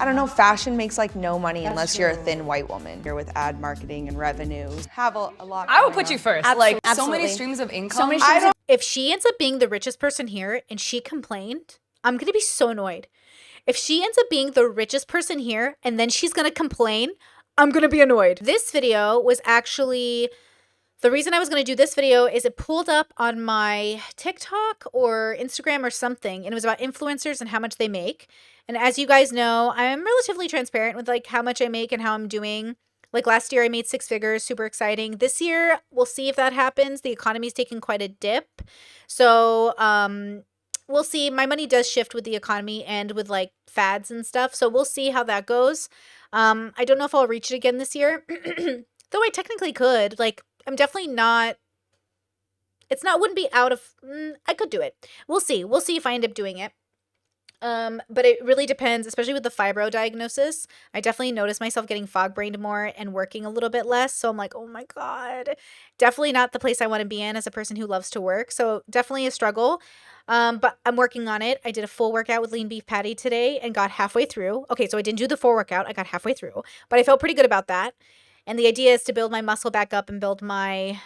I don't know, fashion makes like no money unless you're a true. thin white woman. You're with ad marketing and revenue. Have a lot. I would going put you on. first. Absolutely. Like, so many Absolutely. streams of income. So many streams of- If she ends up being the richest person here and she complained, I'm going to be so annoyed. If she ends up being the richest person here and then she's going to complain, I'm going to be annoyed. This video was actually, the reason I was going to do this video is it pulled up on my TikTok or Instagram or something, and it was about influencers and how much they make. And as you guys know, I'm relatively transparent with like how much I make and how I'm doing. Like last year I made 6 figures, super exciting. This year, we'll see if that happens. The economy's taken quite a dip. So, we'll see. My money does shift with the economy and with like fads and stuff. So we'll see how that goes. I don't know if I'll reach it again this year. Though I technically could. Like, I'm definitely not. Wouldn't be out of. I could do it. We'll see. We'll see if I end up doing it. But it really depends, especially with the fibro diagnosis. I definitely notice myself getting fog-brained more and working a little bit less. So I'm like, oh my God, definitely not the place I want to be in as a person who loves to work. So definitely a struggle. But I'm working on it. I did a full workout with lean beef patty today and got halfway through. Okay, so I didn't do the full workout. I got halfway through, but I felt pretty good about that. And the idea is to build my muscle back up and build my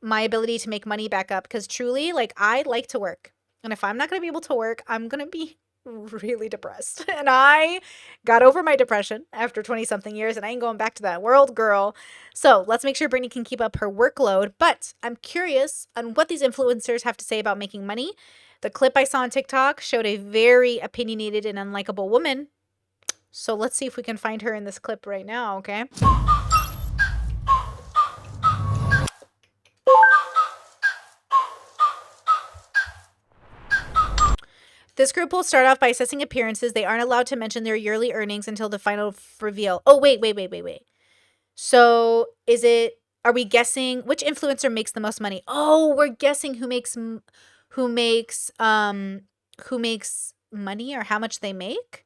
ability to make money back up, because truly, like, I like to work. And if I'm not going to be able to work, I'm going to be really depressed. And I got over my depression after 20 something years, and I ain't going back to that world, girl. So let's make sure Brittany can keep up her workload. But I'm curious on what these influencers have to say about making money. The clip I saw on TikTok showed a very opinionated and unlikable woman. So let's see if we can find her in this clip right now, okay? This group will start off by assessing appearances. They aren't allowed to mention their yearly earnings until the final reveal. Oh, wait. So are we guessing which influencer makes the most money? Oh, we're guessing who makes money or how much they make?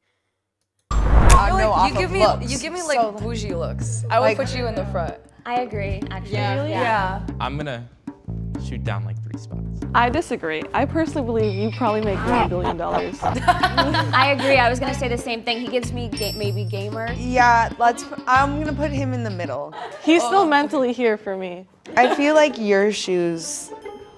I feel No, like off you give of me looks. you give me like So, bougie looks. I would like- put you in the front. I agree, actually. Really? Yeah. I'm gonna shoot down like 3 spots. I disagree. I personally believe you probably make $1 billion. I agree. I was gonna say the same thing. He gives me maybe gamer. Yeah, I'm gonna put him in the middle. He's still mentally here for me. I feel like your shoes,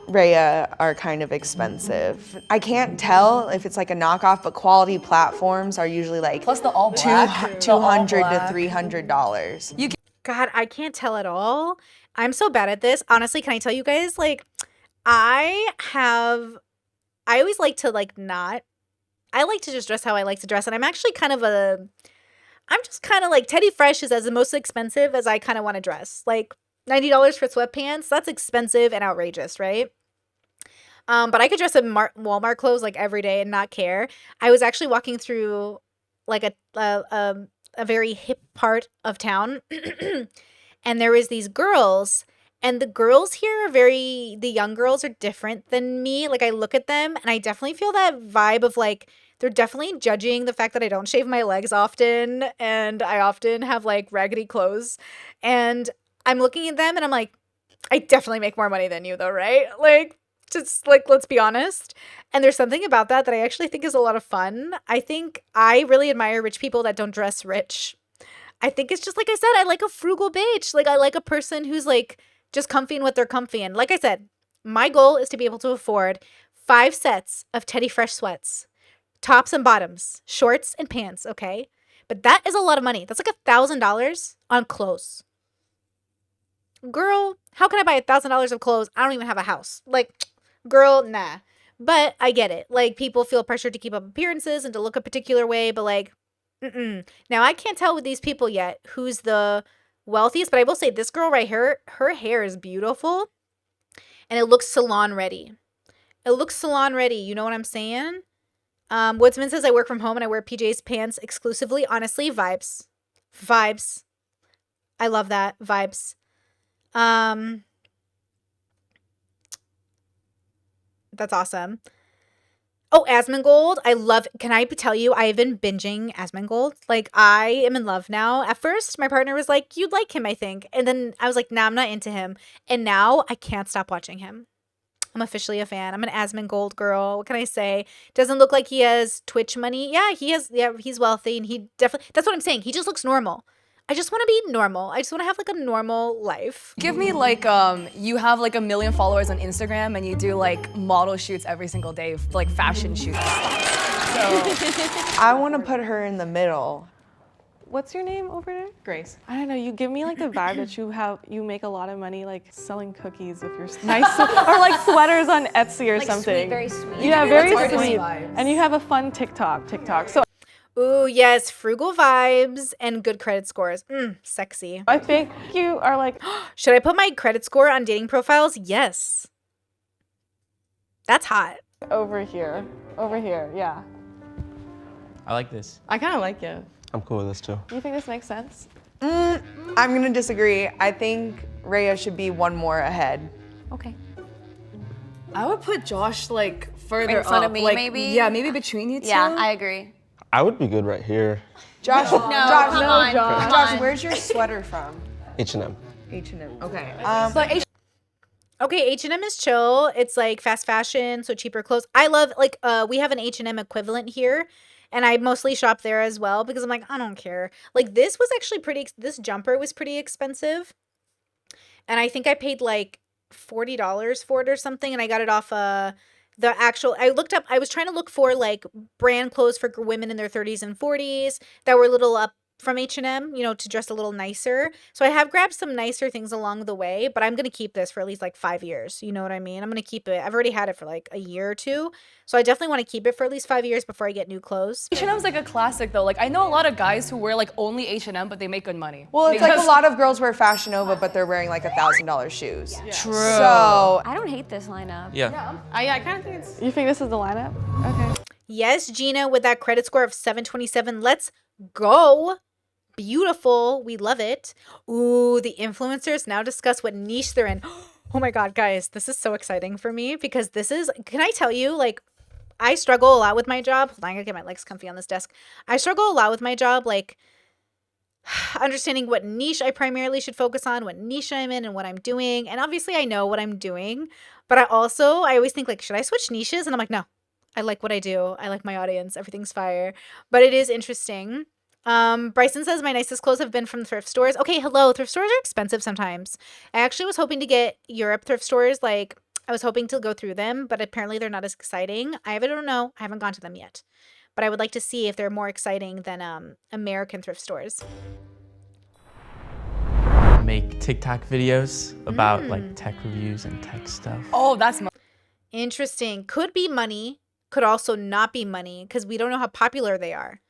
Rhea, are kind of expensive. I can't tell if it's like a knockoff, but quality platforms are usually like Plus the all black. $200 to black. $300. God, I can't tell at all. I'm so bad at this. Honestly, can I tell you guys, like, I always like to I like to just dress how I like to dress. And I'm actually I'm just kind of like Teddy Fresh is as the most expensive as I kind of want to dress. Like $90 for sweatpants, that's expensive and outrageous, right? But I could dress in Walmart clothes like every day and not care. I was actually walking through like a very hip part of town and there was these girls. And the girls here the young girls are different than me. Like, I look at them and I definitely feel that vibe of like, they're definitely judging the fact that I don't shave my legs often. And I often have like raggedy clothes. And I'm looking at them and I'm like, I definitely make more money than you though, right? Like, just like, let's be honest. And there's something about that I actually think is a lot of fun. I think I really admire rich people that don't dress rich. I think it's just, like I said, I like a frugal bitch. Like, I like a person who's like, just comfy in what they're comfy in. Like I said, my goal is to be able to afford 5 sets of Teddy Fresh sweats, tops and bottoms, shorts and pants, okay? But that is a lot of money. That's like $1,000 on clothes. Girl, how can I buy $1,000 of clothes? I don't even have a house. Like, girl, nah. But I get it. Like, people feel pressured to keep up appearances and to look a particular way, but like, Now, I can't tell with these people yet who's the wealthiest, but I will say this girl right here, her hair is beautiful and it looks salon ready. It looks salon ready. You know what I'm saying? Woodsman says I work from home and I wear PJs pants exclusively. Honestly, vibes. I love that. Vibes. That's awesome. Oh, Asmongold. I love, can I tell you, I've been binging Asmongold. Like, I am in love now. At first, my partner was like, you'd like him, I think. And then I was like, nah, I'm not into him. And now I can't stop watching him. I'm officially a fan. I'm an Asmongold girl. What can I say? Doesn't look like he has Twitch money. Yeah, he has. Yeah, he's wealthy, and he definitely. That's what I'm saying. He just looks normal. I just want to be normal. I just want to have like a normal life. Give me like you have like 1 million followers on Instagram and you do like model shoots every single day, like fashion shoots and stuff. So I want to put her in the middle. What's your name over there? Grace. I don't know. You give me like the vibe that you make a lot of money like selling cookies with your nice or like sweaters on Etsy or Like something. sweet, very sweet. Yeah, very artist sweet. vibes. And you have a fun TikTok. So Ooh, yes, frugal vibes and good credit scores. Sexy. I think you are like Should I put my credit score on dating profiles? Yes. That's hot. over here, yeah. I like this. I kind of like it. I'm cool with this too. Do you think this makes sense? I'm gonna disagree. I think Rhea should be one more ahead. Okay. I would put Josh like further In front up, of me, like, maybe? Yeah, maybe between you two. Yeah, I agree. I would be good right here. Josh, Come on. Josh, where's your sweater from? H&M. H&M. Okay. Okay, H&M is chill. It's like fast fashion, so cheaper clothes. I love like we have an H&M equivalent here, and I mostly shop there as well because I'm like, I don't care. Like this was actually this jumper was pretty expensive. And I think I paid like $40 for it or something, and I got it off I was trying to look for like brand clothes for women in their 30s and 40s that were a little up from H&M, to dress a little nicer. So I have grabbed some nicer things along the way, but I'm going to keep this for at least like 5 years. You know what I mean? I'm going to keep it. I've already had it for like a year or two. So I definitely want to keep it for at least 5 years before I get new clothes. H&M's like a classic though. Like I know a lot of guys who wear like only H&M, but they make good money. Well, it's like a lot of girls wear Fashion Nova, but they're wearing like $1,000 shoes. True. So I don't hate this lineup. Yeah. I kind of think it's. You think this is the lineup? Okay. Yes, Gina, with that credit score of 727. Let's go. Beautiful. We love it. Ooh, the influencers now discuss what niche they're in. Oh my God, guys, this is so exciting for me because can I tell you, like, I struggle a lot with my job. Hold on, I gotta get my legs comfy on this desk. I struggle a lot with my job, like, understanding what niche I primarily should focus on, what niche I'm in, and what I'm doing. And obviously, I know what I'm doing, but I always think, like, should I switch niches? And I'm like, no, I like what I do. I like my audience. Everything's fire. But it is interesting. Bryson says my nicest clothes have been from thrift stores. Okay, hello. Thrift stores are expensive sometimes. I actually was hoping to get Europe thrift stores. Like, I was hoping to go through them, but apparently they're not as exciting. I don't know. I haven't gone to them yet. But I would like to see if they're more exciting than American thrift stores. Make TikTok videos about like tech reviews and tech stuff. Oh, that's. Interesting. Could be money. Could also not be money because we don't know how popular they are.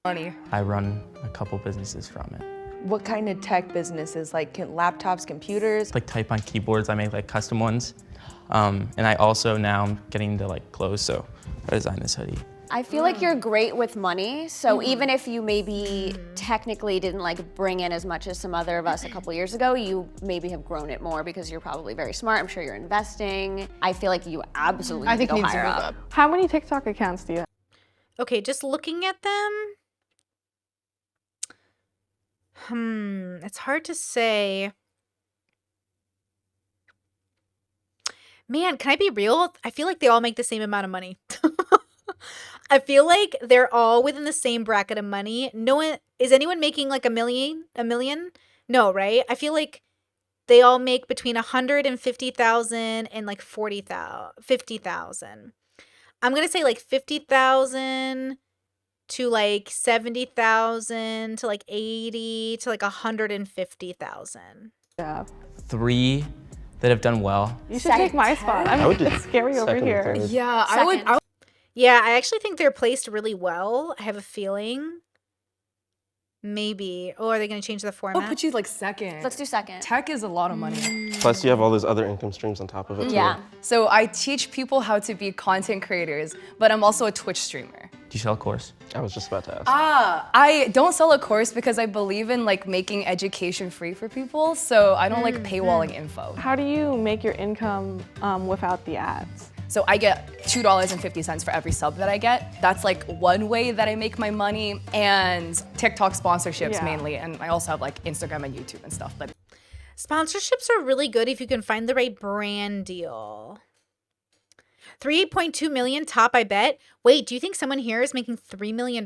Money. I run a couple businesses from it. what kind of tech businesses? Like laptops, computers? Like type on keyboards, I make like custom ones. And I also now I'm getting into like clothes, so I designed this hoodie. I feel like you're great with money, so even if you maybe technically didn't like bring in as much as some other of us a couple years ago, you maybe have grown it more because you're probably very smart. I'm sure you're investing. I feel like you absolutely need to go higher up. How many TikTok accounts do you have? Okay, just looking at them. It's hard to say. Man, can I be real? I feel like they all make the same amount of money. I feel like they're all within the same bracket of money. No one is anyone making like a million? No, right? I feel like they all make between 150,000 and like 50,000. I'm gonna say like 50,000 to like 70,000 to like 80 to like 150,000. Yeah. 3 that have done well. You should take my spot. I would do It's scary over second here. and third. Yeah, Second. Yeah, I actually think they're placed really well. I have a feeling. Maybe. Oh, are they going to change the I'll format? put you like second. Let's do second. Tech is a lot of money. Plus, you have all those other income streams on top of it, too. Yeah. So I teach people how to be content creators, but I'm also a Twitch streamer. Do you sell a course? I was just about to ask. I don't sell a course because I believe in like making education free for people, so I don't like paywalling info. How do you make your income without the ads? So I get $2.50 for every sub that I get. That's like one way that I make my money, and TikTok sponsorships Yeah. mainly, and I also have like Instagram and YouTube and stuff. But Sponsorships are really good if you can find the right brand deal. 3.2 million top, I bet. Wait, do you think someone here is making $3 million?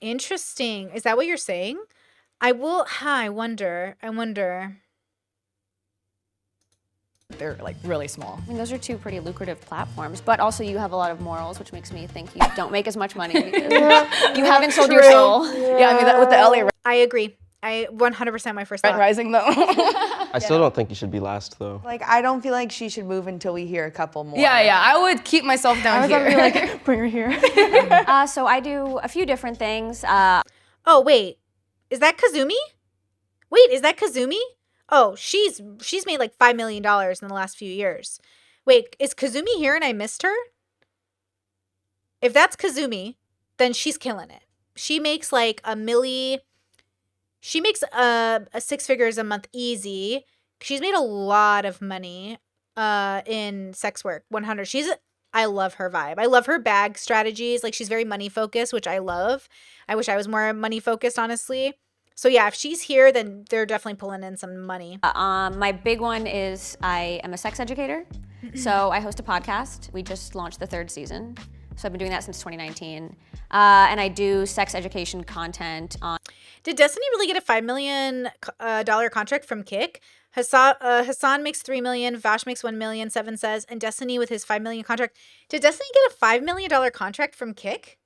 Interesting. Is that what you're saying? I wonder. They're like really small. I mean, those are two pretty lucrative platforms, but also you have a lot of morals, which makes me think you don't make as much money because you haven't sold your soul. Yeah, I mean that with the LA I agree. I 100% my first Rent thought. rising though. I still don't think you should be last though. Like, I don't feel like she should move until we hear a couple more. yeah, I would keep myself I down was gonna be here. like, bring her here. So I do a few different things. Oh, wait. Is that Kazumi? Wait, is that Kazumi? Oh, she's made like $5 million in the last few years. Wait, is Kazumi here and I missed her? If that's Kazumi, then she's killing it. She makes like she makes a 6 figures a month easy. She's made a lot of money in sex work. 100. I love her vibe. I love her bag strategies. Like, she's very money focused, which I love. I wish I was more money focused, honestly. So yeah, if she's here, then they're definitely pulling in some money. My big one is I am a sex educator. So I host a podcast. We just launched the 3rd season. So I've been doing that since 2019. And I do sex education content on. Did Destiny really get a $5 million contract from Kick? Hassan makes $3 million, Vash makes $1 million, Seven says, and Destiny with his $5 million contract. Did Destiny get a $5 million contract from Kick?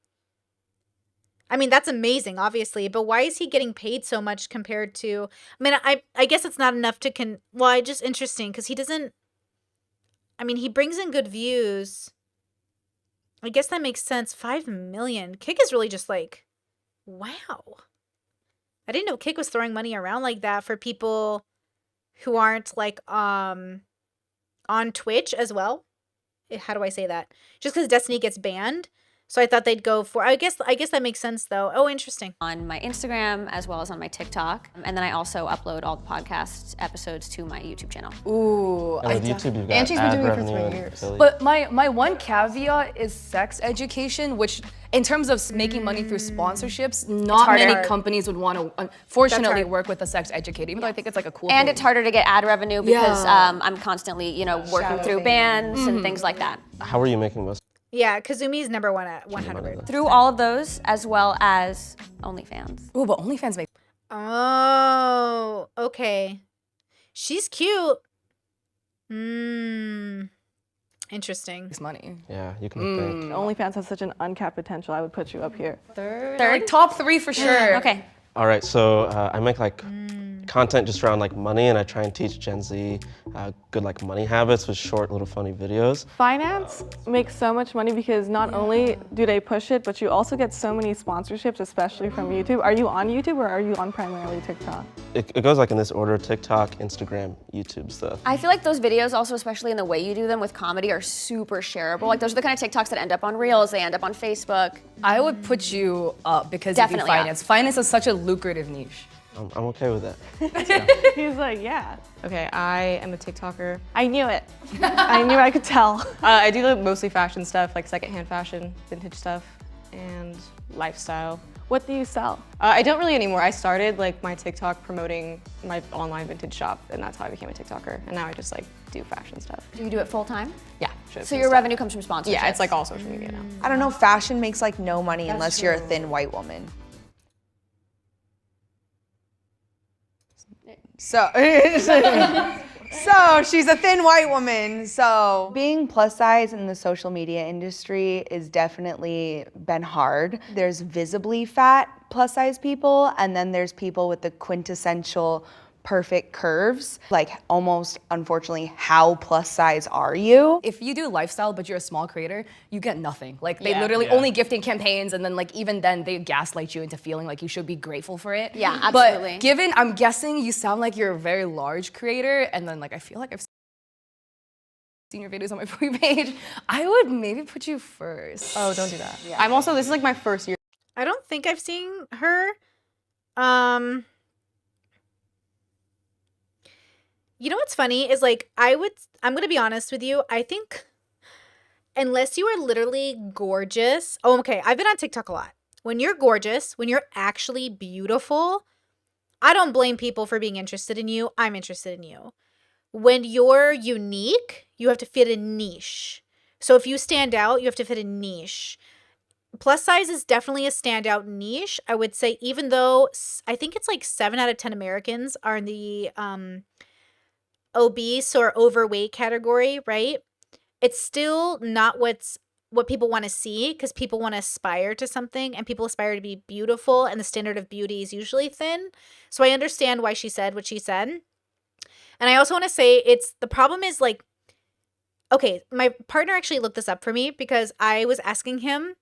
I mean, that's amazing, obviously, but why is he getting paid so much compared to? I mean, I guess it's not enough to just interesting because he doesn't. I mean, he brings in good views. I guess that makes sense. $5 million. Kick is really just like, wow. I didn't know Kick was throwing money around like that for people who aren't like on Twitch as well. How do I say that? Just because Destiny gets banned. So I thought they'd go for, I guess that makes sense though. Oh, interesting. On my Instagram as well as on my TikTok. And then I also upload all the podcast episodes to my YouTube channel. Ooh, And with YouTube, you've got and she's been ad doing it for revenue 3 and years. affiliate. But my one caveat is sex education, which in terms of making money through sponsorships, not many companies would want to unfortunately work with a sex educator, even though I think it's like a cool And thing. it's harder to get ad revenue because Yeah. I'm constantly, working through bands and things like that. How are you making most? Yeah, Kazumi's number one at 100. Through all of those, as well as OnlyFans. Ooh, but OnlyFans make Oh, okay. She's cute. Interesting. money. Yeah, you can think. OnlyFans has such an uncapped potential. I would put you up here. Third? Like top 3 for sure. Okay. All right, so I make like content just around like money, and I try and teach Gen Z good like money habits with short little funny videos. Finance makes so much money because not only do they push it, but you also get so many sponsorships, especially from YouTube. Are you on YouTube or are you on primarily TikTok? It goes like in this order: TikTok, Instagram, YouTube stuff. I feel like those videos also, especially in the way you do them with comedy, are super shareable. Like those are the kind of TikToks that end up on Reels, they end up on Facebook. I would put you up because Definitely you do up. finance. Finance is such a lucrative niche. I'm okay with that. He's like, yeah. Okay, I am a TikToker. I knew it. I knew I could tell. I do like, mostly fashion stuff, like secondhand fashion, vintage stuff, and lifestyle. What do you sell? I don't really anymore. I started like my TikTok promoting my online vintage shop, and that's how I became a TikToker. And now I just like do fashion stuff. Do you do it full time? Yeah. So your revenue comes from sponsorships? Yeah, it's like all social media now. I don't know, fashion makes like no money unless you're a thin white woman. So, so she's a thin white woman. So being plus size in the social media industry is definitely been hard. There's visibly fat plus size people, and then there's people with the quintessential perfect curves. Like almost, unfortunately, how plus size are you? If you do lifestyle but you're a small creator, you get nothing. Like they literally only gifting campaigns, and then like even then they gaslight you into feeling like you should be grateful for it. Yeah, absolutely. But given, I'm guessing you sound like you're a very large creator, and then like I feel like I've seen your videos on my For You page, I would maybe put you first. Oh, don't do that. I'm also, this is like my first year. I don't think I've seen her. You know what's funny is like I'm gonna be honest with you. I think unless you are literally gorgeous. Oh, okay. I've been on TikTok a lot. When you're gorgeous, when you're actually beautiful, I don't blame people for being interested in you. I'm interested in you. when you're unique, you have to fit a niche. So if you stand out, you have to fit a niche. Plus size is definitely a standout niche. I would say, even though I think it's like 7 out of 10 Americans are in the obese or overweight category, right? It's still not what people want to see, because people want to aspire to something, and people aspire to be beautiful, and the standard of beauty is usually thin. So I understand why she said what she said. And I also want to say, the problem is like, okay, my partner actually looked this up for me because I was asking him,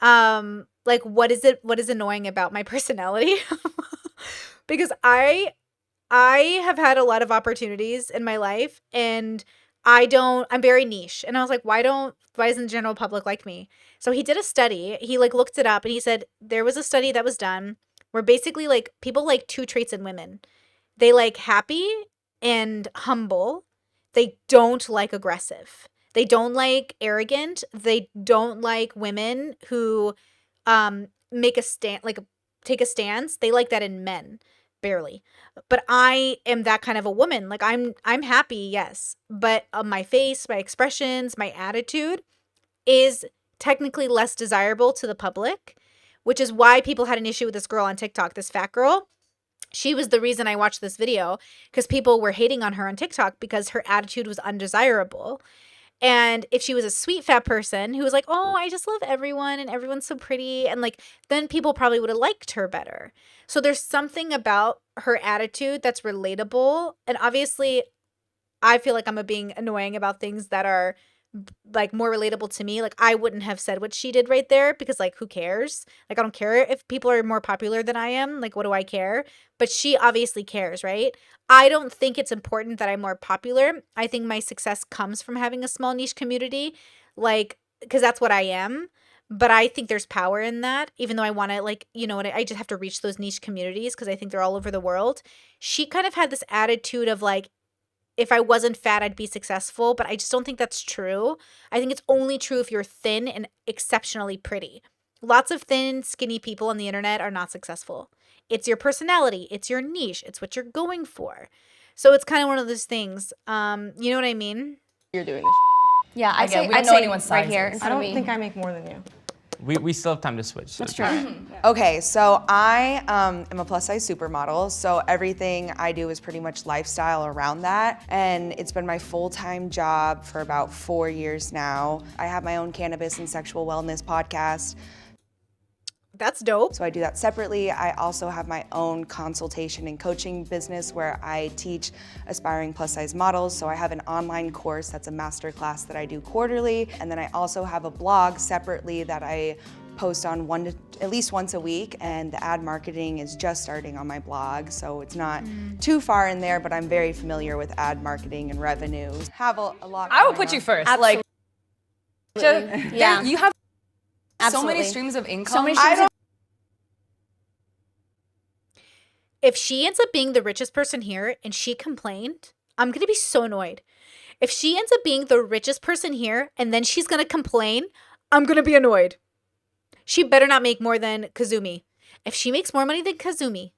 like, what is annoying about my personality? Because I have had a lot of opportunities in my life, and I'm very niche. And I was like, why isn't the general public like me? So he did a study, he like looked it up, and he said there was a study that was done where basically like people like 2 traits in women. They like happy and humble. They don't like aggressive. They don't like arrogant. They don't like women who make a stand, like take a stance. They like that in men, barely. But I am that kind of a woman. Like I'm happy, yes, but my face, my expressions, my attitude is technically less desirable to the public, which is why people had an issue with this girl on TikTok, this fat girl. She was the reason I watched this video, because people were hating on her on TikTok because her attitude was undesirable. And if she was a sweet fat person who was like, oh, I just love everyone and everyone's so pretty, and like, then people probably would have liked her better. So there's something about her attitude that's relatable. And obviously, I feel like I'm being annoying about things that are like more relatable to me. Like I wouldn't have said what she did right there, because like, who cares? Like I don't care if people are more popular than I am. Like what do I care? But she obviously cares, right? I don't think it's important that I'm more popular. I think my success comes from having a small niche community, like, because that's what I am. But I think there's power in that, even though I want to, like, you know what, I just have to reach those niche communities because I think they're all over the world. She kind of had this attitude of like, if I wasn't fat, I'd be successful. But I just don't think that's true. I think it's only true if you're thin and exceptionally pretty. Lots of thin, skinny people on the internet are not successful. It's your personality. It's your niche. It's what you're going for. So it's kind of one of those things. You know what I mean? You're doing this. Yeah, I'd Again, say, we don't I'd know say anyone's right here in sizes. I front of don't me. think I make more than you. We still have time to switch. So That's true. Okay, so I am a plus size supermodel, so everything I do is pretty much lifestyle around that, and it's been my full-time job for about 4 years now. I have my own cannabis and sexual wellness podcast, That's dope. so I do that separately. I also have my own consultation and coaching business where I teach aspiring plus size models. So I have an online course that's a master class that I do quarterly. And then I also have a blog separately that I post on at least once a week. And the ad marketing is just starting on my blog. So it's not too far in there, but I'm very familiar with ad marketing and revenues. Have a lot. I would going put you on. first. Absolutely. Like, Yeah. you have so Absolutely. many streams of income. So many streams of If she ends up being the richest person here and she complained, I'm going to be so annoyed. If she ends up being the richest person here and then she's going to complain, I'm going to be annoyed. She better not make more than Kazumi. If she makes more money than Kazumi,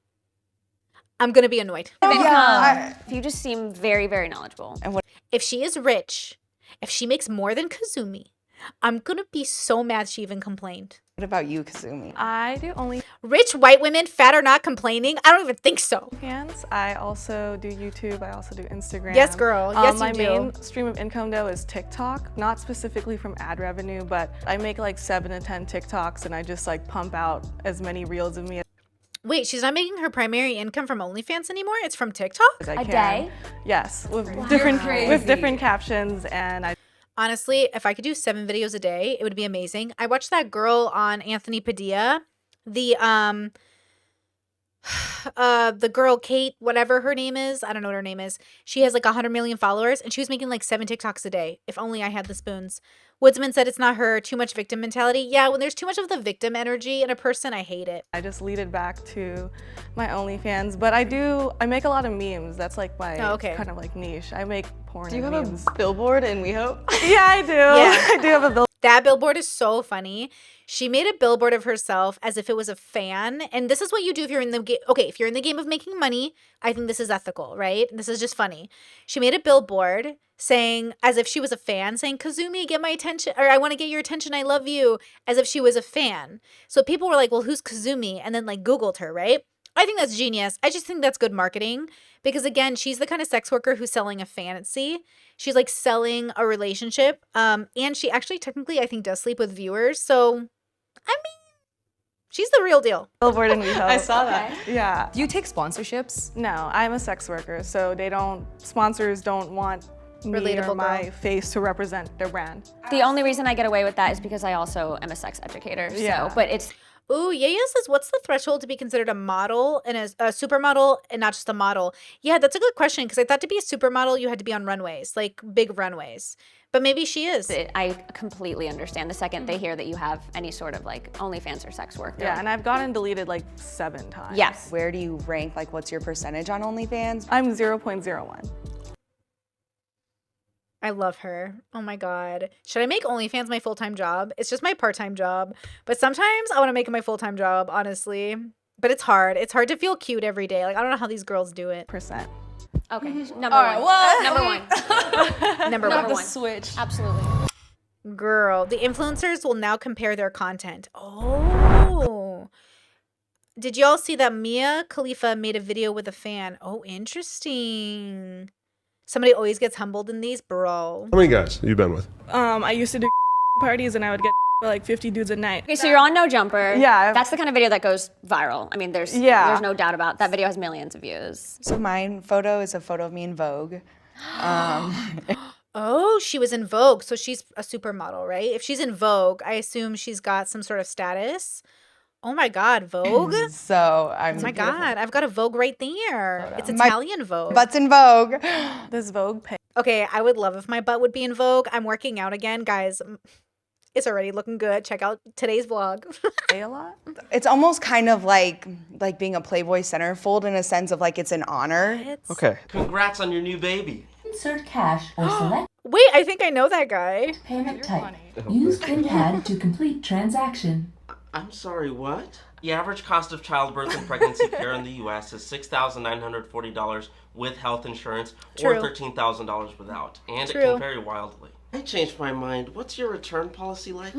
I'm going to be annoyed. income. You just seem very, very knowledgeable. If she is rich, if she makes more than Kazumi, I'm going to be so mad she even complained. What about you, Kazumi? I do only Rich white women, fat or not complaining? I don't even think so. fans. I also do YouTube. I also do Instagram. Yes, girl. Yes, you my do. main stream of income though is TikTok. Not specifically from ad revenue, but I make like 7 to 10 TikToks and I just like pump out as many reels of me Wait, she's not making her primary income from OnlyFans anymore? It's from TikTok? as I A can. day? Yes, with different captions, and I Honestly, if I could do 7 videos a day, it would be amazing. I watched that girl on Anthony Padilla, the girl Kate, whatever her name is. I don't know what her name is. She has like 100 million followers, and she was making like 7 TikToks a day. If only I had the spoons. Woodsman said it's not her. Too much victim mentality. Yeah, when there's too much of the victim energy in a person, I hate it. just lead it back to my OnlyFans. But I make a lot of memes. That's like my kind of like niche. I make porn. Do you and have memes. a billboard in WeHope? Yeah, I do. Yeah. I do have a bill. That billboard is so funny. She made a billboard of herself as if it was a fan. And this is what you do if you're in the game. Okay, if you're in the game of making money, I think this is ethical, right? This is just funny. She made a billboard saying, as if she was a fan, saying, Kazumi, get my attention, or I want to get your attention, I love you, as if she was a fan. So people were like, well, who's Kazumi? And then like Googled her, right? I think that's genius. I just think that's good marketing because, again, she's the kind of sex worker who's selling a fantasy. She's like selling a relationship. And she actually technically, I think, does sleep with viewers. So, I mean, she's the real deal. Billboard and WeHo. I saw that. Yeah. Do you take sponsorships? No, I'm a sex worker, so sponsors don't want me Relatable or my girl. face to represent their brand. The only reason I get away with that is because I also am a sex educator. Yeah. So, but it's Ooh, Yaya says, what's the threshold to be considered a model and a supermodel and not just a model? Yeah, that's a good question because I thought to be a supermodel, you had to be on runways, like big runways. But maybe she is. I completely understand the second they hear that you have any sort of like OnlyFans or sex work. Yeah, and I've gotten deleted like 7 times. Yes. Where do you rank? Like, what's your percentage on OnlyFans? I'm 0.01. I love her. Oh my God. Should I make OnlyFans my full-time job? It's just my part-time job. But sometimes I want to make it my full-time job, honestly. But it's hard. It's hard to feel cute every day. Like, I don't know how these girls do it. Percent. Okay. Number one. Number one. Number Number one. one. Switch. Absolutely. Girl, the influencers will now compare their content. Oh. Did y'all see that Mia Khalifa made a video with a fan? Oh, interesting. Somebody always gets humbled in these, bro. How many guys have you been with? I used to do parties and I would get like 50 dudes a night. Okay, so you're on No Jumper. Yeah. That's the kind of video that goes viral. I mean, there's no doubt about that video has millions of views. So my photo is a photo of me in Vogue. Oh, she was in Vogue. So she's a supermodel, right? If she's in Vogue, I assume she's got some sort of status. Oh my God, Vogue? Oh So I'm my God, I've got a Vogue right there. It's My Italian Vogue. Butt's in Vogue. This Vogue page. Okay, I would love if my butt would be in Vogue. I'm working out again, guys. It's already looking good. Check out today's vlog. A lot. It's almost kind of like being a Playboy centerfold in a sense of like it's an honor. Okay. Congrats on your new baby. Insert cash or select Wait, I think I know that guy. payment type. Use PinPad to complete transaction. I'm sorry, what? The average cost of childbirth and pregnancy care in the U.S. is $6,940 with health insurance True. or $13,000 without, and True. it can vary wildly. I changed my mind. What's your return policy like?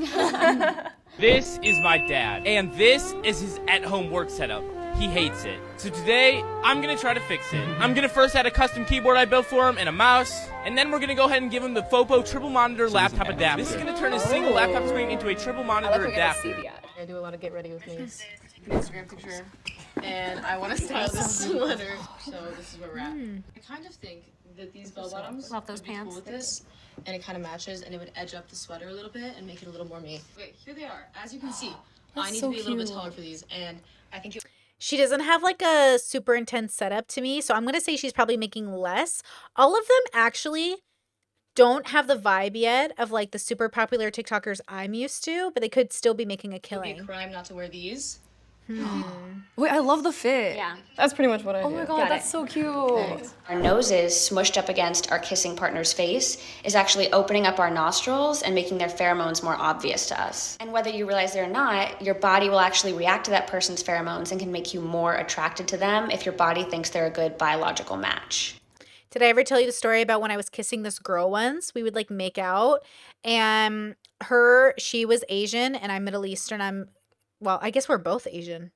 This is my dad, and this is his at-home work setup. He hates it. So today, I'm gonna try to fix it. I'm gonna first add a custom keyboard I built for him and a mouse, and then we're gonna go ahead and give him the FOPO triple monitor laptop adapter. This is gonna turn a single laptop screen into a triple monitor adapter. I do a lot of get ready with me. Instagram picture. And I want to style this sweater. So this is where we're at. I kind of think that these bell bottoms Love those would be pants. cool with this. And it kind of matches and it would edge up the sweater a little bit and make it a little more me. Wait, here they are. As you can see, I need to be a little bit taller for these. And I think She doesn't have like a super intense setup to me, so I'm going to say she's probably making less. All of them actually don't have the vibe yet of like the super popular TikTokers I'm used to, but they could still be making a it would be killing. a crime not to wear these. Wait, I love the fit. Yeah. That's pretty much what I do. Oh my God, that's so cute. Our noses smushed up against our kissing partner's face is actually opening up our nostrils and making their pheromones more obvious to us. And whether you realize it or not, your body will actually react to that person's pheromones and can make you more attracted to them if your body thinks they're a good biological match. Did I ever tell you the story about when I was kissing this girl once? We would like make out, and she was Asian and I'm Middle Eastern. Well, I guess we're both Asian.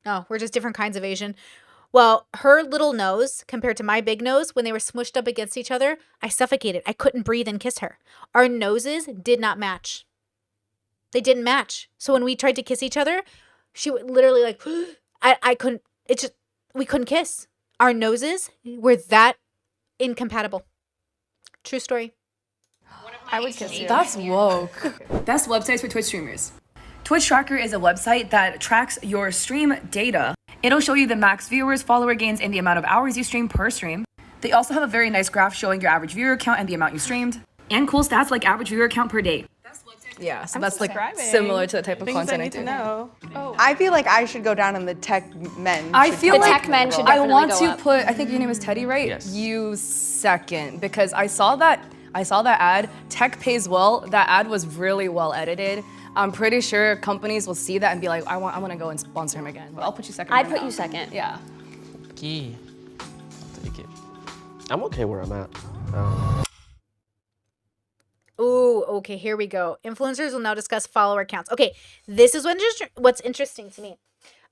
No, we're just different kinds of Asian. Well, her little nose compared to my big nose, when they were smushed up against each other, I suffocated. I couldn't breathe and kiss her. Our noses did not match. They didn't match. So when we tried to kiss each other, she would literally like, I couldn't, we couldn't kiss. Our noses were that incompatible. True story. I would kiss you. That's woke. Best websites for Twitch streamers. Twitch Tracker is a website that tracks your stream data. It'll show you the max viewers, follower gains, and the amount of hours you stream per stream. They also have a very nice graph showing your average viewer count and the amount you streamed, and cool stats like average viewer count per day. Yeah, so that's like similar to the type of Things I content I need to do. know. Oh. I feel like I should go down in the tech men. I should feel The go like tech men should I definitely want go to up. put, I think your name is Teddy, right? Yes. You second, because I saw that I saw that ad, tech pays well. That ad was really well edited. I'm pretty sure companies will see that and be like, I want to go and sponsor him again. But I'll put you second. I'd right put now. you second. Yeah. Key. I'll take it. I'm okay where I'm at. Ooh, okay, here we go. Influencers will now discuss follower counts. Okay, this is what's interesting to me.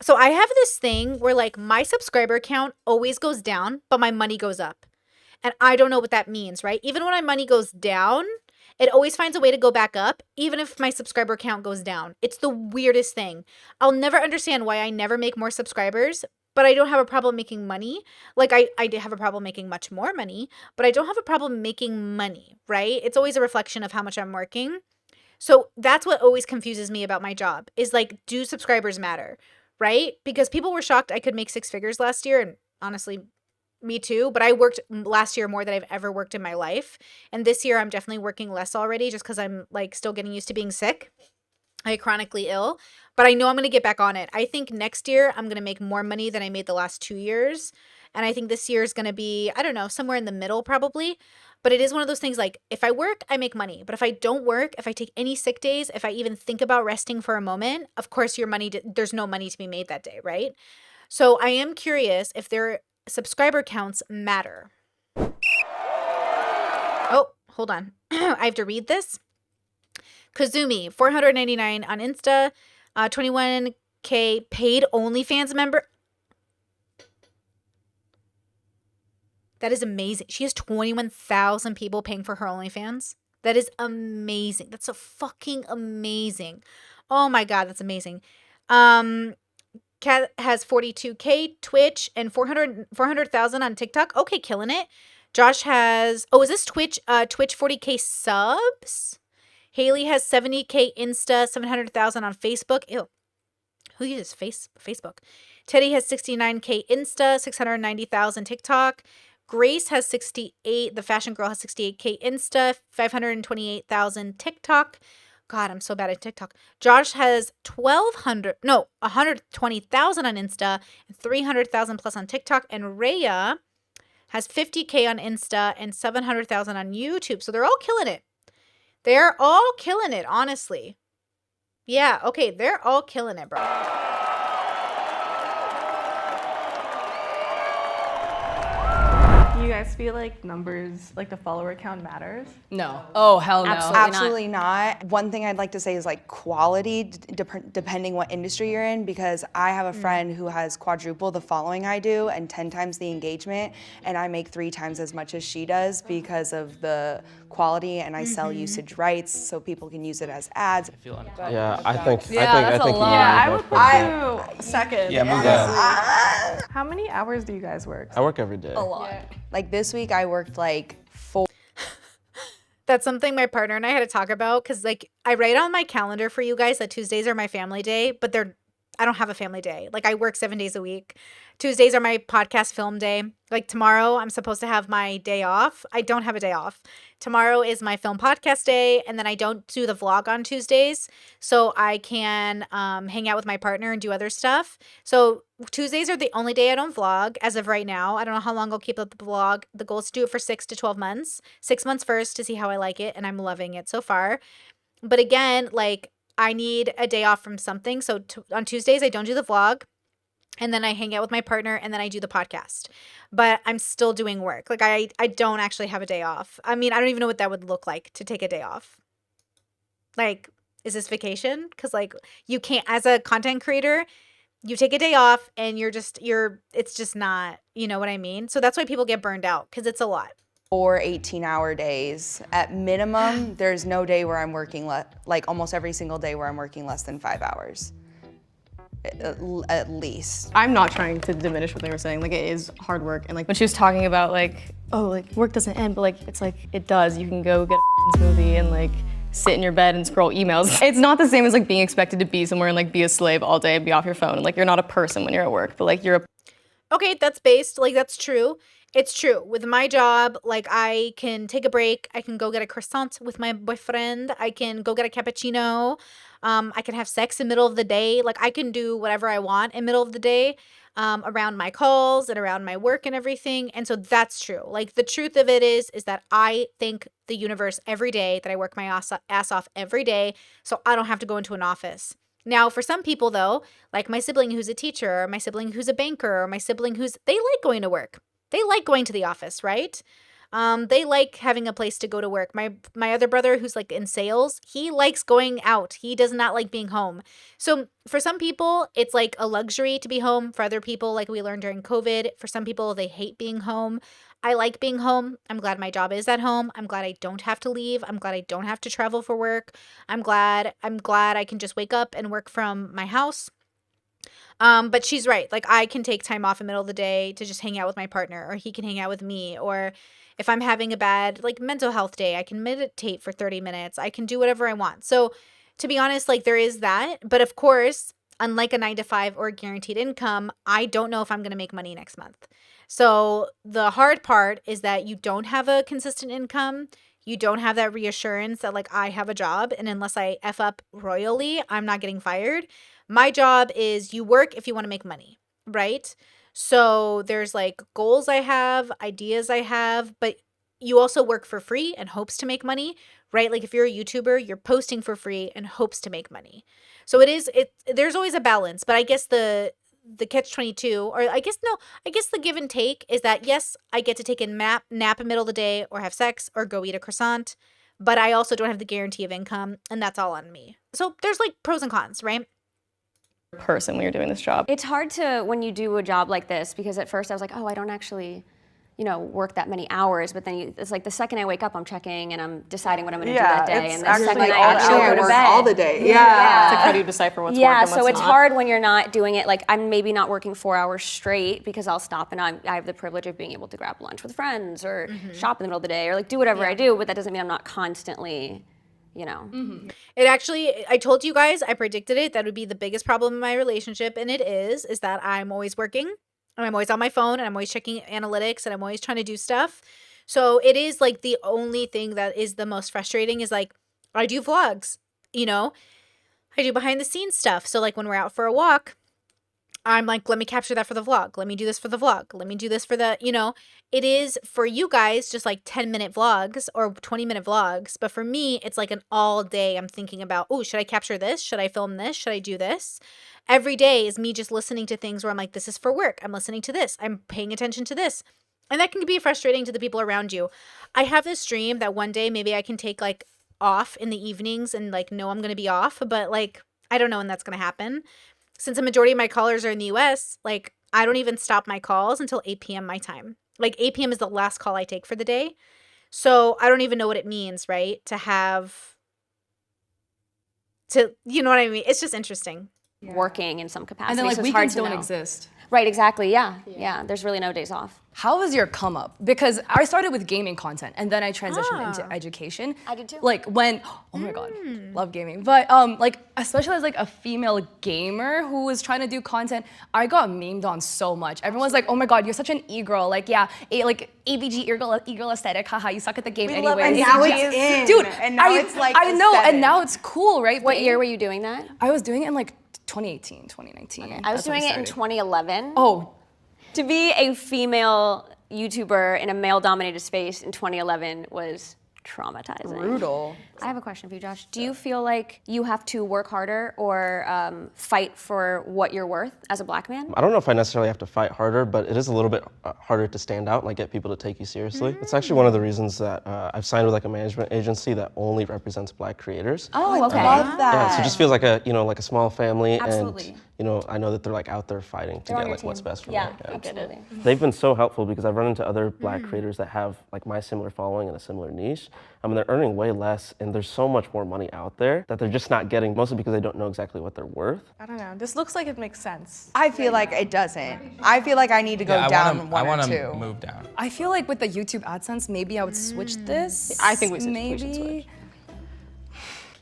So I have this thing where like my subscriber count always goes down, but my money goes up. And I don't know what that means, right? Even when my money goes down, it always finds a way to go back up, even if my subscriber count goes down. It's the weirdest thing. I'll never understand why I never make more subscribers, but I don't have a problem making money. Like I did have a problem making much more money, but I don't have a problem making money, right? It's always a reflection of how much I'm working. So that's what always confuses me about my job is like, do subscribers matter, right? Because people were shocked I could make 6 figures last year. And honestly, me too. But I worked last year more than I've ever worked in my life. And this year I'm definitely working less already just because I'm like still getting used to being sick. I'm chronically ill, but I know I'm going to get back on it. I think next year I'm going to make more money than I made the last 2 years. And I think this year is going to be, I don't know, somewhere in the middle probably. But it is one of those things like if I work, I make money. But if I don't work, if I take any sick days, if I even think about resting for a moment, of course your money, there's no money to be made that day, right? So I am curious if their subscriber counts matter. Oh, hold on. I have to read this. Kazumi, 499 on Insta, 21K paid OnlyFans member. That is amazing. She has 21,000 people paying for her OnlyFans. That is amazing. That's so fucking amazing. Oh my God, that's amazing. Kat has 42K Twitch and 400,000 on TikTok. Okay, killing it. Josh has, is this Twitch 40K subs? Haley has 70K Insta, 700,000 on Facebook. Ew. Who uses Facebook? Teddy has 69K Insta, 690,000 TikTok. Grace has 68. The fashion girl has 68K Insta, 528,000 TikTok. God, I'm so bad at TikTok. Josh has 120,000 on Insta and 300,000 plus on TikTok. And Rhea has 50K on Insta and 700,000 on YouTube. So they're all killing it. They're all killing it, honestly. Yeah, okay, they're all killing it, bro. Do you guys feel like numbers, like the follower count matters? No. Oh, hell no. Absolutely not. One thing I'd like to say is like quality, depending what industry you're in, because I have a friend who has quadruple the following I do and 10 times the engagement, and I make 3 times as much as she does because of the quality, and I sell usage rights so people can use it as ads. I feel Yeah, I think that's a lot. Yeah, I would put you second. Yeah, move that. How many hours do you guys work? I work every day. A lot. Like this week I worked like 4. That's something my partner and I had to talk about because like I write on my calendar for you guys that Tuesdays are my family day, but I don't have a family day. Like I work 7 days a week. Tuesdays are my podcast film day. Like tomorrow I'm supposed to have my day off. I don't have a day off. Tomorrow is my film podcast day, and then I don't do the vlog on Tuesdays, so I can hang out with my partner and do other stuff. So Tuesdays are the only day I don't vlog as of right now. I don't know how long I'll keep up the vlog. The goal is to do it for 6 to 12 months. 6 months first to see how I like it, and I'm loving it so far. But again, like I need a day off from something. So on Tuesdays, I don't do the vlog. And then I hang out with my partner and then I do the podcast. But I'm still doing work. Like I don't actually have a day off. I mean, I don't even know what that would look like to take a day off. Like, is this vacation? Because like you can't, as a content creator, you take a day off and it's just not, you know what I mean? So that's why people get burned out because it's a lot. 4 18-hour days. At minimum, there's no day where I'm working like almost every single day where I'm working less than 5 hours. At least. I'm not trying to diminish what they were saying. Like it is hard work, and like when she was talking about like, oh, like work doesn't end, but like it's like it does. You can go get a smoothie and like sit in your bed and scroll emails. It's not the same as like being expected to be somewhere and like be a slave all day and be off your phone. Like you're not a person when you're at work, but like you're a. Okay, that's based. Like that's true. It's true. With my job, like I can take a break. I can go get a croissant with my boyfriend. I can go get a cappuccino. I can have sex in the middle of the day. Like I can do whatever I want in the middle of the day around my calls and around my work and everything. And so that's true. Like the truth of it is that I thank the universe every day that I work my ass off every day so I don't have to go into an office. Now, for some people though, like my sibling who's a teacher, or my sibling who's a banker, or my sibling they like going to work. They like going to the office, right? They like having a place to go to work. My other brother who's like in sales, he likes going out. He does not like being home. So for some people, it's like a luxury to be home. For other people, like we learned during COVID, for some people, they hate being home. I like being home. I'm glad my job is at home. I'm glad I don't have to leave. I'm glad I don't have to travel for work. I'm glad I can just wake up and work from my house. But she's right. Like I can take time off in the middle of the day to just hang out with my partner, or he can hang out with me. Or if I'm having a bad like mental health day, I can meditate for 30 minutes. I can do whatever I want. So to be honest, like there is that. But of course, unlike a 9-to-5 or guaranteed income, I don't know if I'm going to make money next month. So the hard part is that you don't have a consistent income. You don't have that reassurance that like I have a job, and unless I F up royally, I'm not getting fired. My job is you work if you want to make money, right? So there's like goals I have, ideas I have, but you also work for free and hopes to make money, right? Like if you're a YouTuber, you're posting for free and hopes to make money. So there's always a balance, but I guess the catch-22, or I guess the give and take is that yes, I get to take a nap in the middle of the day, or have sex, or go eat a croissant, but I also don't have the guarantee of income, and that's all on me. So there's like pros and cons, right? Person when you're doing this job. It's hard to, when you do a job like this, because at first I was like, oh, I don't actually, work that many hours, but then it's like the second I wake up, I'm checking and I'm deciding what I'm going to do that day, and the second I actually go to bed, all the day. It's like how do you decipher what's work and what's so it's not? hard when you're not doing it. Like I'm maybe not working 4 hours straight because I'll stop and I have the privilege of being able to grab lunch with friends or shop in the middle of the day or like do whatever I do, but that doesn't mean I'm not constantly It actually, I told you guys, I predicted it, that would be the biggest problem in my relationship, and it is that I'm always working, and I'm always on my phone, and I'm always checking analytics, and I'm always trying to do stuff. So it is like the only thing that is the most frustrating is like, I do vlogs, I do behind the scenes stuff. So like when we're out for a walk, I'm like, let me capture that for the vlog. Let me do this for the vlog. Let me do this for the, it is for you guys just like 10-minute vlogs or 20-minute vlogs. But for me, it's like an all day. I'm thinking about, oh, should I capture this? Should I film this? Should I do this? Every day is me just listening to things where I'm like, this is for work. I'm listening to this. I'm paying attention to this. And that can be frustrating to the people around you. I have this dream that one day maybe I can take like off in the evenings and like know I'm going to be off. But like, I don't know when that's going to happen. Since the majority of my callers are in the US, like I don't even stop my calls until 8 p.m. my time. Like 8 p.m. is the last call I take for the day. So I don't even know what it means, right? You know what I mean? It's just interesting. Working in some capacity. And then like so it's weekends hard to don't know. exist. Right, exactly, yeah. There's really no days off. How was your come up? Because I started with gaming content and then I transitioned into education. I did too. Like when, oh my God, love gaming. But like, especially as like a female gamer who was trying to do content, I got memed on so much. Everyone's like, oh my God, you're such an e-girl. Like, yeah, like ABG e-girl aesthetic. Haha, you suck at the game anyway. And now it's in. Dude, and now it's like I know, aesthetic. and now it's cool, right? What year were you doing that? I was doing it in like 2018, 2019. Okay. I was doing it in 2011. Oh. To be a female YouTuber in a male-dominated space in 2011 was traumatizing. Brutal. I have a question for you, Josh. Do you feel like you have to work harder or fight for what you're worth as a black man? I don't know if I necessarily have to fight harder, but it is a little bit harder to stand out and like get people to take you seriously. It's actually one of the reasons that I've signed with like a management agency that only represents black creators. Oh, okay. I love that. Yeah, so it just feels like a small family. Absolutely. And I know that they're like out there fighting to get like what's best for me. Yeah, absolutely. They've been so helpful because I've run into other black creators that have like my similar following and a similar niche. I mean, they're earning way less and there's so much more money out there that they're just not getting, mostly because they don't know exactly what they're worth. I don't know. This looks like it makes sense. I feel like it doesn't. I feel like I need to go down one or two. I want to move down. I feel like with the YouTube AdSense, maybe I would switch this. I think we should maybe. switch.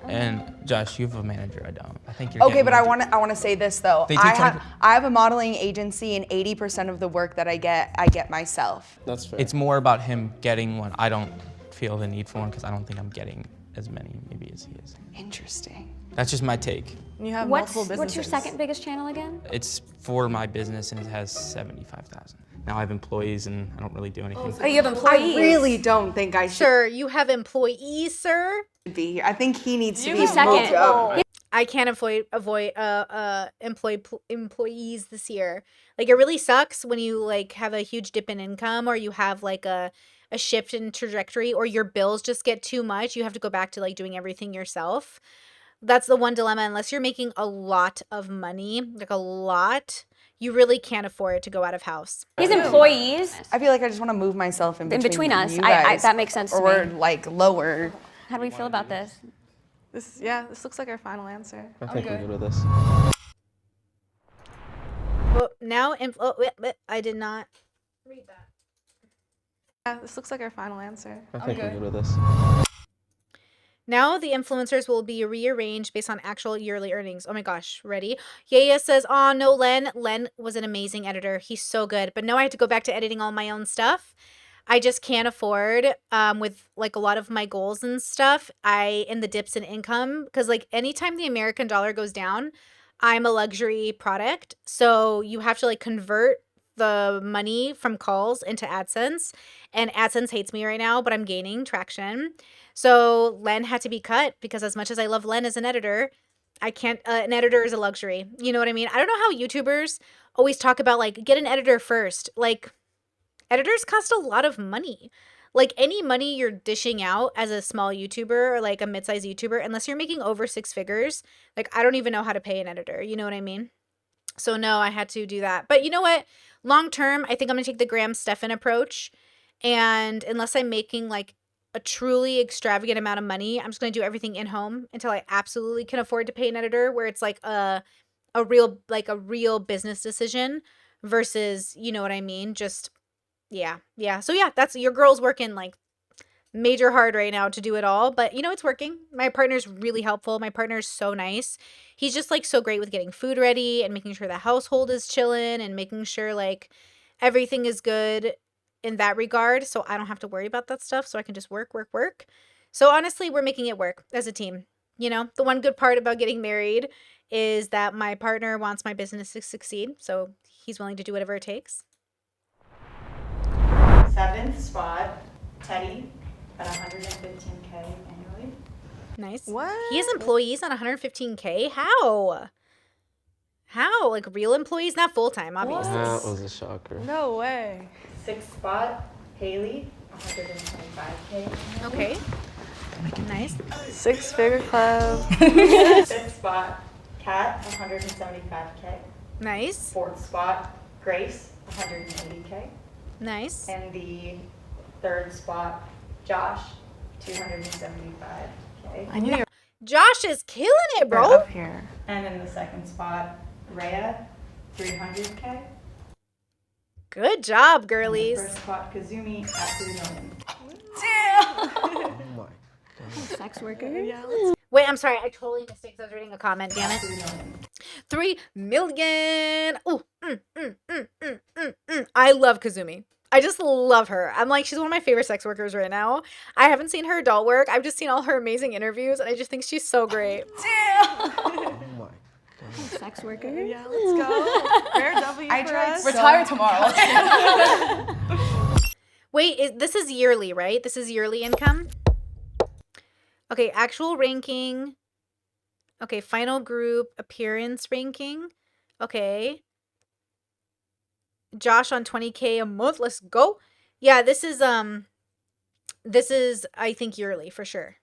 And Josh, you have a manager. I don't. I think you're Okay, getting but I more want to say this though. They take I have a modeling agency, and 80% of the work that I get myself. That's fair. It's more about him getting one. I don't feel the need for one because I don't think I'm getting as many maybe as he is. Interesting. That's just my take. You have What's multiple businesses. your second biggest channel again? It's for my business and it has 75,000. Now I have employees and I don't really do anything. Oh, you have employees. I really don't think I should Sir, you have employees, sir. be here. I think he needs to be second. moved up. I can't employ employees this year. Like it really sucks when you like have a huge dip in income or you have like a shift in trajectory or your bills just get too much. You have to go back to like doing everything yourself. That's the one dilemma. Unless you're making a lot of money, like a lot, you really can't afford to go out of house. His employees. I feel like I just want to move myself in between us. you guys, that makes sense to or we're me. like lower. How do we feel about this? This looks like our final answer. I think we're good with this. Well, now, I did not read that. Yeah, this looks like our final answer. I think we're good with this. Now the influencers will be rearranged based on actual yearly earnings. Oh my gosh, ready? Yaya says, oh no, Len. Len was an amazing editor. He's so good. But no, I had to go back to editing all my own stuff. I just can't afford with like a lot of my goals and stuff. In the dips in income, because like anytime the American dollar goes down, I'm a luxury product. So you have to like convert the money from calls into AdSense, and AdSense hates me right now, but I'm gaining traction. So Len had to be cut because as much as I love Len as an editor, I can't, an editor is a luxury. You know what I mean? I don't know how YouTubers always talk about like, get an editor first. Like editors cost a lot of money. Like any money you're dishing out as a small YouTuber or like a mid-sized YouTuber, unless you're making over 6 figures, like I don't even know how to pay an editor. You know what I mean? So no, I had to do that. But you know what? Long term, I think I'm going to take the Graham Stephan approach. And unless I'm making like a truly extravagant amount of money, I'm just going to do everything in home until I absolutely can afford to pay an editor, where it's like a real business decision versus, you know what I mean? Just, yeah. So yeah, that's your girl's working like major hard right now to do it all, but you know, it's working. My partner's really helpful. My partner's so nice. He's just like so great with getting food ready and making sure the household is chilling and making sure like everything is good in that regard. So I don't have to worry about that stuff. So I can just work. So honestly, we're making it work as a team. You know, the one good part about getting married is that my partner wants my business to succeed. So he's willing to do whatever it takes. 7th spot, Teddy at 115K annually. Nice. What? He has employees on 115K? How? Like real employees? Not full-time, obviously. That was a shocker. No way. 6th spot, Haley, 125K annually. Okay. Nice. 6-figure club. 5th spot, Kat, 175K. Nice. 4th spot, Grace, 180K. Nice. And the 3rd spot, Josh, 275K. I knew you Josh is killing it, were bro. up here. And in the 2nd spot, Rhea, 300K. Good job, And girlies. the 1st spot, Kazumi at 3 million. Oh my god. Sex worker. Yeah, let's Wait, I'm sorry. I totally missed it because I was reading a comment. Damn it. 3 million. 3 million. Oh, I love Kazumi. I just love her. I'm like, she's one of my favorite sex workers right now. I haven't seen her adult work. I've just seen all her amazing interviews, and I just think she's so great. Oh my god. Sex worker. Yeah, let's go. Rare W I for tried us. so Retire tomorrow. Wait, this is yearly, right? This is yearly income? Okay, actual ranking. Okay, final group appearance ranking. Okay. Josh on 20K a month. Let's go. Yeah, this is I think yearly for sure.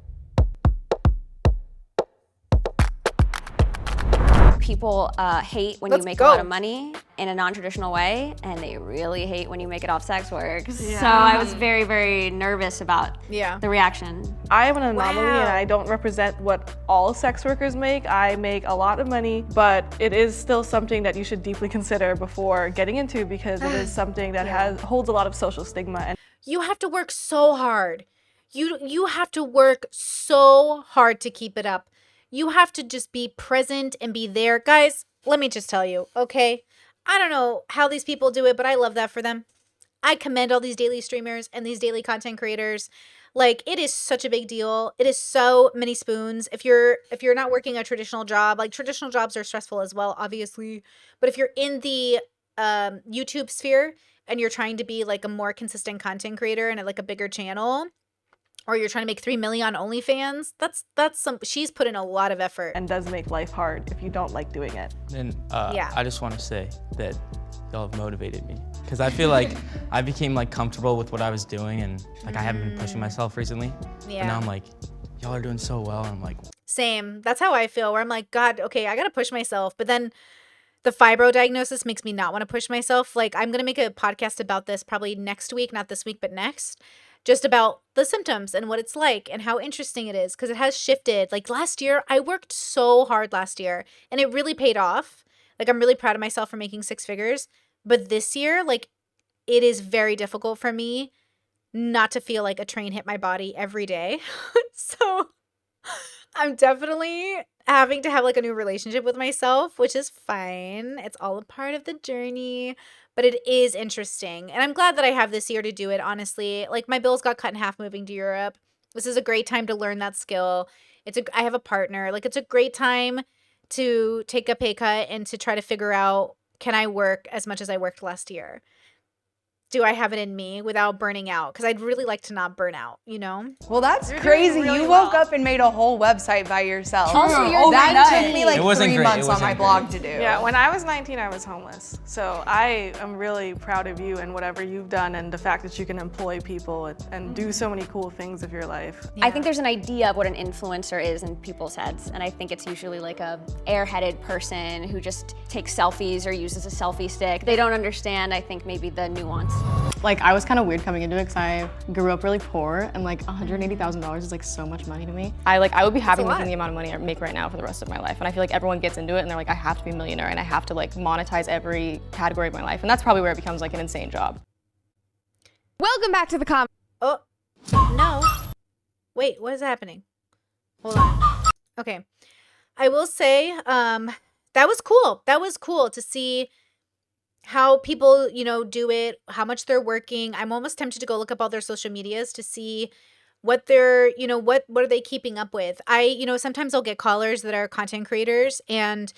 People hate when Let's you make go. a lot of money in a non-traditional way, and they really hate when you make it off sex work. So I was very, very nervous about the reaction. I am an anomaly Wow. and I don't represent what all sex workers make. I make a lot of money, but it is still something that you should deeply consider before getting into, because it is something that holds a lot of social stigma. And You have to work so hard. You have to work so hard to keep it up. You have to just be present and be there. Guys, let me just tell you, okay? I don't know how these people do it, but I love that for them. I commend all these daily streamers and these daily content creators. Like, it is such a big deal. It is so many spoons. If you're not working a traditional job, like traditional jobs are stressful as well, obviously. But if you're in the YouTube sphere and you're trying to be like a more consistent content creator and like a bigger channel, or you're trying to make 3 million on OnlyFans, she's put in a lot of effort. And does make life hard if you don't like doing it. And Yeah. I just want to say that y'all have motivated me, because I feel like I became like comfortable with what I was doing, and like I haven't been pushing myself recently. Yeah. But now I'm like, y'all are doing so well, and I'm like, Same. That's how I feel, where I'm like, God, okay, I gotta push myself. But then the fibro diagnosis makes me not want to push myself. Like, I'm gonna make a podcast about this probably next week, not this week, but next. Just about the symptoms and what it's like and how interesting it is, because it has shifted. Like last year, I worked so hard last year and it really paid off. Like, I'm really proud of myself for making 6 figures. But this year, like, it is very difficult for me not to feel like a train hit my body every day. So I'm definitely having to have like a new relationship with myself, which is fine. It's all a part of the journey, but it is interesting. And I'm glad that I have this year to do it, honestly. Like, my bills got cut in half moving to Europe. This is a great time to learn that skill. I have a partner. Like, it's a great time to take a pay cut and to try to figure out, can I work as much as I worked last year? Do I have it in me without burning out? Because I'd really like to not burn out, you know? Well, that's You're crazy. doing really You woke well. up and made a whole website by yourself. Also, you're that 19. took me like It wasn't 3 great. months It on my wasn't blog to do. Yeah, when I was 19, I was homeless. So I am really proud of you and whatever you've done, and the fact that you can employ people and do so many cool things with your life. I think there's an idea of what an influencer is in people's heads, and I think it's usually like a airheaded person who just takes selfies or uses a selfie stick. They don't understand, I think, maybe the nuance. Like, I was kind of weird coming into it because I grew up really poor, and like $180,000 is like so much money to me. I would be happy making the amount of money I make right now for the rest of my life. And I feel like everyone gets into it and they're like, I have to be a millionaire and I have to like monetize every category of my life. And that's probably where it becomes like an insane job. Welcome back to the comment. Oh, no. Wait, what is happening? Hold on. Okay. I will say, that was cool. That was cool to see how people, do it, how much they're working. I'm almost tempted to go look up all their social medias to see what they're, what are they keeping up with. Sometimes I'll get callers that are content creators, and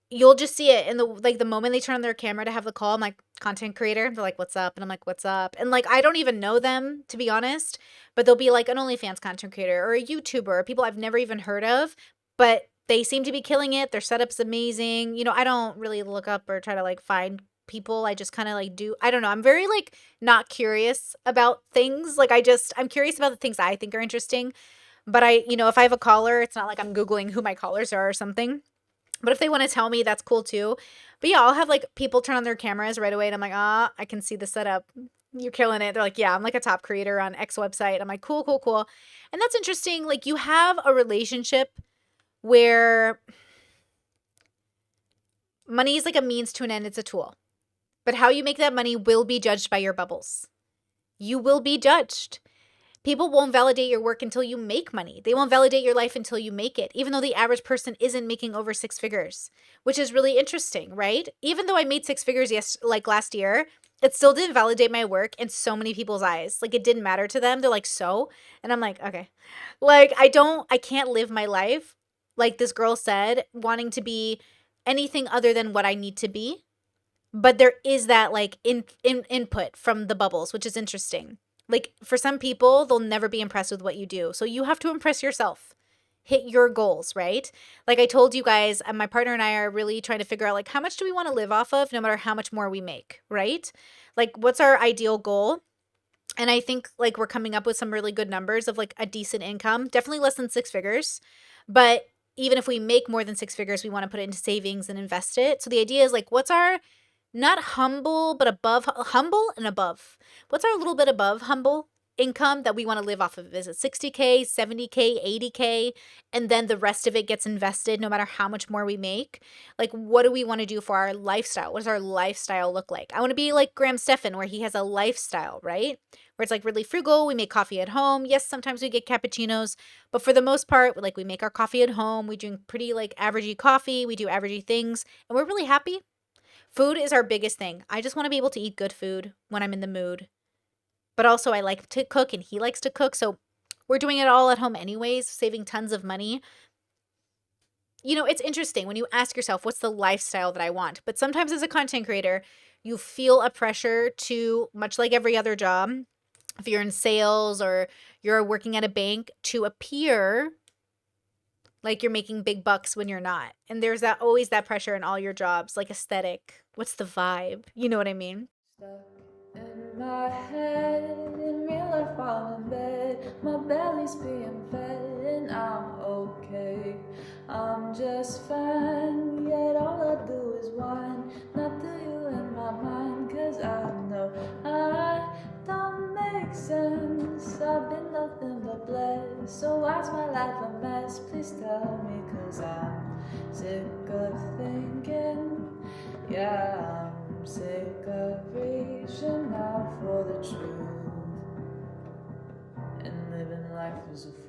you'll just see it in the moment they turn on their camera to have the call. I'm like, content creator. They're like, what's up? And I'm like, what's up? And like, I don't even know them, to be honest, but they'll be like an OnlyFans content creator or a YouTuber, or people I've never even heard of, but they seem to be killing it. Their setup's amazing. I don't really look up or try to like find people. I just kind of like do, I don't know. I'm very like not curious about things. Like, I'm curious about the things I think are interesting. But if I have a caller, it's not like I'm Googling who my callers are or something. But if they want to tell me, that's cool too. But yeah, I'll have like people turn on their cameras right away and I'm like, I can see the setup. You're killing it. They're like, yeah, I'm like a top creator on X website. I'm like, cool. And that's interesting. Like, you have a relationship where money is like a means to an end. It's a tool. But how you make that money will be judged by your bubbles. You will be judged. People won't validate your work until you make money. They won't validate your life until you make it, even though the average person isn't making over 6 figures, which is really interesting, right? Even though I made 6 figures last year, it still didn't validate my work in so many people's eyes. Like, it didn't matter to them. They're like, so? And I'm like, okay. Like, I can't live my life, like this girl said, wanting to be anything other than what I need to be. But there is that like input from the bubbles, which is interesting. Like, for some people, they'll never be impressed with what you do. So you have to impress yourself. Hit your goals, right? Like I told you guys, my partner and I are really trying to figure out like, how much do we want to live off of no matter how much more we make, right? Like, what's our ideal goal? And I think like we're coming up with some really good numbers of like a decent income, definitely less than 6 figures. But even if we make more than 6 figures, we want to put it into savings and invest it. So the idea is like, what's our not humble, but above humble and above. What's our little bit above humble income that we want to live off of? Is it 60K, 70K, 80K, and then the rest of it gets invested no matter how much more we make? Like, what do we want to do for our lifestyle? What does our lifestyle look like? I want to be like Graham Stephan, where he has a lifestyle, right? Where it's like really frugal. We make coffee at home. Yes, sometimes we get cappuccinos, but for the most part, like we make our coffee at home. We drink pretty like averagey coffee. We do averagey things, and we're really happy. Food is our biggest thing. I just want to be able to eat good food when I'm in the mood. But also I like to cook and he likes to cook. So we're doing it all at home anyways, saving tons of money. You know, it's interesting when you ask yourself, what's the lifestyle that I want? But sometimes as a content creator, you feel a pressure to, much like every other job, if you're in sales or you're working at a bank, to appear like you're making big bucks when you're not. And there's that always that pressure in all your jobs, like aesthetic. What's the vibe? You know what I mean? In my head, in real life I'm in bed, my belly's being fed and I'm okay. I'm just fine, yet all I do is whine, not to you in my mind, cause I know I don't make sense. I've been nothing but blessed, so why's my life a mess? Please tell me, cause I'm sick of thinking, yeah, I'm sick of reaching out for the truth and living life as a fool.